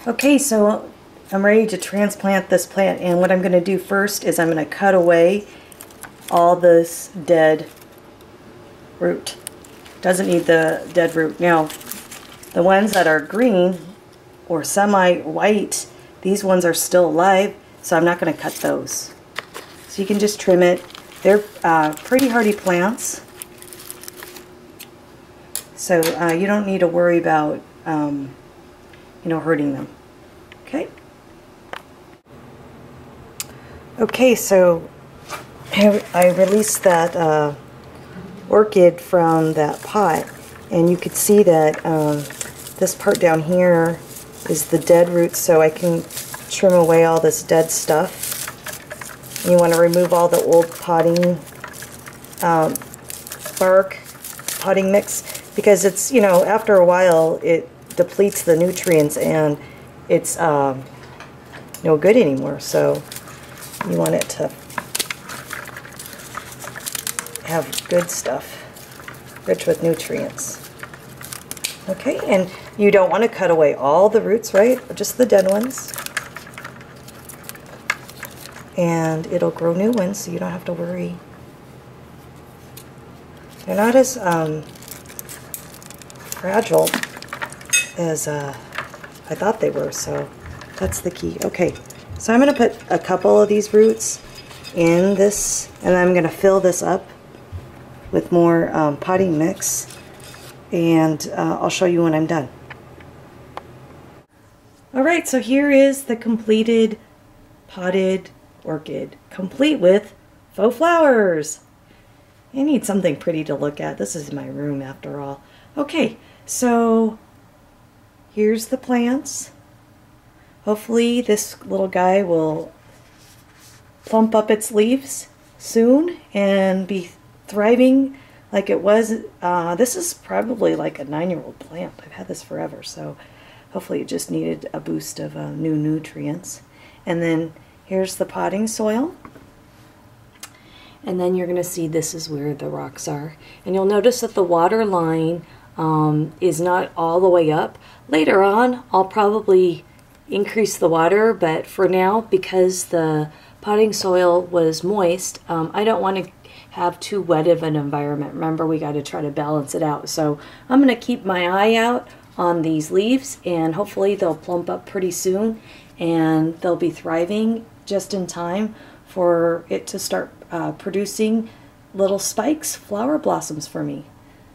Okay, so I'm ready to transplant this plant, and what I'm going to do first is I'm going to cut away all this dead root. Doesn't need the dead root. Now, the ones that are green or semi-white, these ones are still alive, so I'm not going to cut those. So you can just trim it. They're pretty hardy plants, so you don't need to worry about hurting them. Okay, so I released that orchid from that pot, and you could see that this part down here is the dead roots, so I can trim away all this dead stuff. And you want to remove all the old potting bark, potting mix, because it's, after a while it depletes the nutrients and it's no good anymore. So you want it to have good stuff, rich with nutrients. Okay, and you don't want to cut away all the roots, right? Just the dead ones. And it'll grow new ones, so you don't have to worry. They're not as fragile as I thought they were, so that's the key. Okay, so I'm going to put a couple of these roots in this, and I'm going to fill this up with more potting mix, and I'll show you when I'm done. Alright, so here is the completed potted orchid, complete with faux flowers. I need something pretty to look at. This is my room after all. Okay, so here's the plants. Hopefully this little guy will plump up its leaves soon and be thriving like it was. This is probably like a 9-year-old plant. I've had this forever, so hopefully it just needed a boost of new nutrients. And then here's the potting soil. And then you're going to see this is where the rocks are. And you'll notice that the water line is not all the way up. Later on, I'll probably increase the water, but for now, because the potting soil was moist, I don't want to have too wet of an environment. Remember, we got to try to balance it out. So I'm going to keep my eye out on these leaves, and hopefully they'll plump up pretty soon, and they'll be thriving just in time for it to start producing little spikes, flower blossoms for me.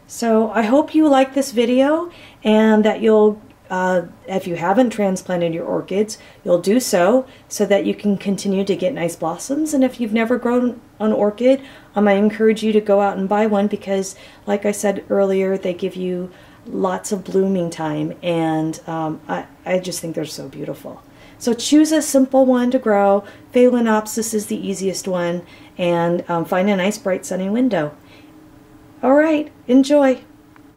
So I hope you like this video, and that you'll, if you haven't transplanted your orchids, you'll do so that you can continue to get nice blossoms. And if you've never grown an orchid, I encourage you to go out and buy one, because like I said earlier, they give you lots of blooming time, and I just think they're so beautiful. So choose a simple one to grow. Phalaenopsis is the easiest one, and find a nice bright sunny window. All right, enjoy.